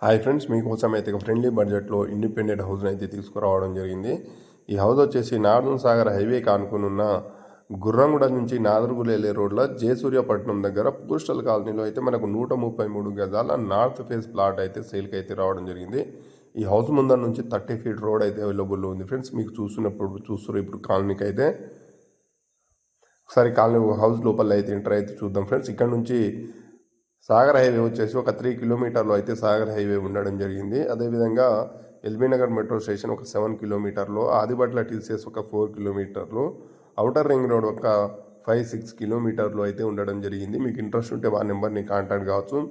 Hi friends, మీకోసం అయితే ఒక ఫ్రెండ్లీ బడ్జెట్లో ఇండిపెండెంట్ హౌస్ని అయితే తీసుకురావడం జరిగింది. ఈ హౌస్ వచ్చేసి నాగార్జున సాగర్ హైవే కానుకుని ఉన్న గుర్రంగూడ నుంచి నాదర్గుల్ వెళ్ళే రోడ్లో జయసూర్యపట్నం దగ్గర పోస్టల్ కాలనీలో అయితే మనకు 133 గజాల నార్త్ ఫేస్ ప్లాట్ అయితే సేల్కి అయితే రావడం జరిగింది. ఈ హౌస్ ముందర నుంచి 30 ఫీట్ రోడ్ అయితే అవైలబుల్లో ఉంది ఫ్రెండ్స్. మీకు చూస్తున్నారు ఇప్పుడు కాలనీకి అయితే ఒకసారి కాలనీ హౌస్ లోపల అయితే ఎంటర్ అయితే చూద్దాం ఫ్రెండ్స్. ఇక్కడ నుంచి సాగర్ హైవే వచ్చేసి ఒక 3 కిలోమీటర్లు అయితే సాగర్ హైవే ఉండడం జరిగింది. అదేవిధంగా ఎల్బీనగర్ మెట్రో స్టేషన్ ఒక 7 కిలోమీటర్లు, ఆదిబట్ల టీసీఎస్ ఒక 4 కిలోమీటర్లు, ఔటర్ రింగ్ రోడ్ ఒక 5-6 కిలోమీటర్లు అయితే ఉండడం జరిగింది. మీకు ఇంట్రెస్ట్ ఉంటే మా నెంబర్ని కాంటాక్ట్ కావచ్చు.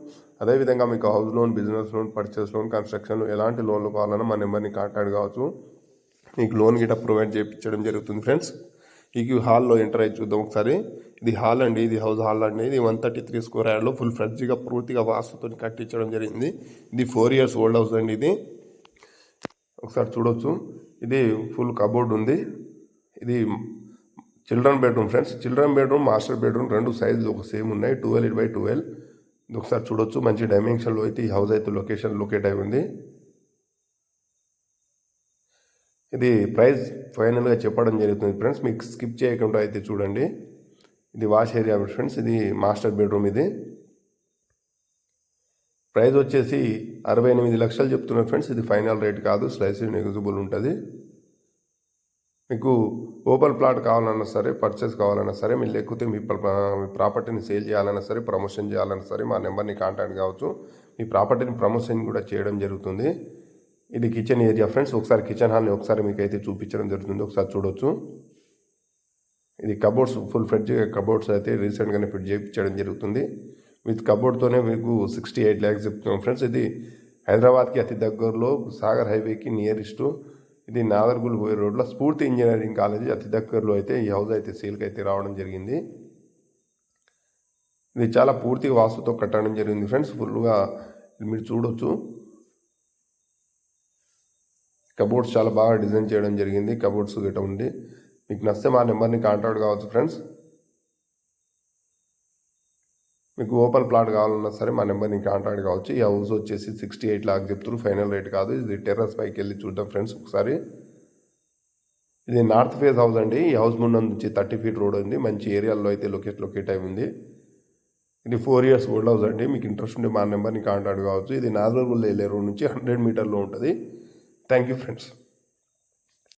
అదేవిధంగా మీకు house loan, business loan, purchase loan, construction ఎలాంటి లోన్లు కావాలన్నా మా నెంబర్ని కాంటాక్ట్ కావచ్చు. మీకు లోన్ గిట్ట ప్రొవైడ్ చేయించడం జరుగుతుంది ఫ్రెండ్స్. ఈ హాల్లో ఎంటర్ అయ్యి చూద్దాం ఒకసారి. ఇది హాల్ అండి, ఇది హౌస్ హాల్ అండి. ఇది 133 స్క్వేర్ యార్డ్లో ఫుల్ ఫ్రెష్గా పూర్తిగా వాస్తుతో కట్టించడం జరిగింది. ఇది 4 ఇయర్స్ ఓల్డ్ హౌస్ అండి. ఇది ఒకసారి చూడవచ్చు. ఇది ఫుల్ కబోర్డ్ ఉంది. ఇది children bedroom friends. Children bedroom, master bedroom రెండు సైజులు ఒక సేమ్ ఉన్నాయి. 12x12. ఇది ఒకసారి చూడవచ్చు. మంచి డైమెన్షన్లో అయితే ఈ హౌస్ అయితే లొకేట్ అయి ఉంది. ఇది ప్రైస్ ఫైనల్గా చెప్పడం జరుగుతుంది ఫ్రెండ్స్. మీకు స్కిప్ చేయకుండా అయితే చూడండి. ఇది వాష్ ఏరియా ఫ్రెండ్స్. ఇది మాస్టర్ బెడ్రూమ్. ఇది ప్రైస్ వచ్చేసి 68 లక్షలు చెప్తున్నారు ఫ్రెండ్స్. ఇది ఫైనల్ రేట్ కాదు, స్లైస్లీ నెగోజిబుల్ ఉంటుంది. మీకు ఓపెన్ ప్లాట్ కావాలన్నా సరే, పర్చేస్ కావాలన్నా సరే, మీరు లేకపోతే మీ ప్రాపర్టీని సేల్ చేయాలన్నా సరే, ప్రమోషన్ చేయాలన్నా సరే మా నెంబర్ని కాంటాక్ట్ కావచ్చు. మీ ప్రాపర్టీని ప్రమోషన్ కూడా చేయడం జరుగుతుంది. ఇది కిచెన్ ఏరియా ఫ్రెండ్స్. ఒకసారి కిచెన్ హాల్ని ఒకసారి మీకు అయితే చూపించడం జరుగుతుంది. ఒకసారి చూడవచ్చు. ఇది కబోర్డ్స్, ఫుల్ ఫ్రెడ్జ్ కబోర్డ్స్ అయితే రీసెంట్గానే ఫిట్ చేయించడం జరుగుతుంది. విత్ కబోర్డ్తోనే మీకు 68 lakhs చెప్తున్నాం ఫ్రెండ్స్. ఇది హైదరాబాద్కి అతి దగ్గరలో, సాగర్ హైవేకి నియరెస్ట్. ఇది నాదర్గుల్ పోయే రోడ్లో స్ఫూర్తి ఇంజనీరింగ్ కాలేజీ అతి దగ్గరలో అయితే ఈ హౌస్ అయితే సేల్కి అయితే రావడం జరిగింది. ఇది చాలా పూర్తిగా వాస్తుతో కట్టడం జరిగింది ఫ్రెండ్స్. ఫుల్గా మీరు చూడవచ్చు. కబోర్డ్స్ చాలా బాగా డిజైన్ చేయడం జరిగింది. కబోర్డ్స్ గిట్ట ఉంది. మీకు నచ్చితే మా నెంబర్ని కాంటాక్ట్ కావచ్చు ఫ్రెండ్స్. మీకు ఓపెన్ ప్లాట్ కావాలన్నా సరే మా నెంబర్ని కాంటాక్ట్ కావచ్చు. ఈ హౌస్ వచ్చేసి 68 lakhs చెప్తున్నారు, ఫైనల్ రేట్ కాదు. ఇది టెర్రస్ పైకి వెళ్ళి చూద్దాం ఫ్రెండ్స్ ఒకసారి. ఇది నార్త్ ఫేస్ హౌస్ అండి. ఈ హౌస్ ముందు నుంచి 30 ఫీట్ రోడ్ ఉంది. మంచి ఏరియాలో అయితే లొకేట్ అయి ఉంది. ఇది 4 ఇయర్స్ ఓల్డ్ హౌస్ అండి. మీకు ఇంట్రెస్ట్ ఉంటే మా నెంబర్ని కాంటాక్ట్ కావచ్చు. ఇది నాదర్గుల్ వెళ్ళే రోడ్ నుంచి 100 మీటర్లో ఉంటుంది. Thank you friends.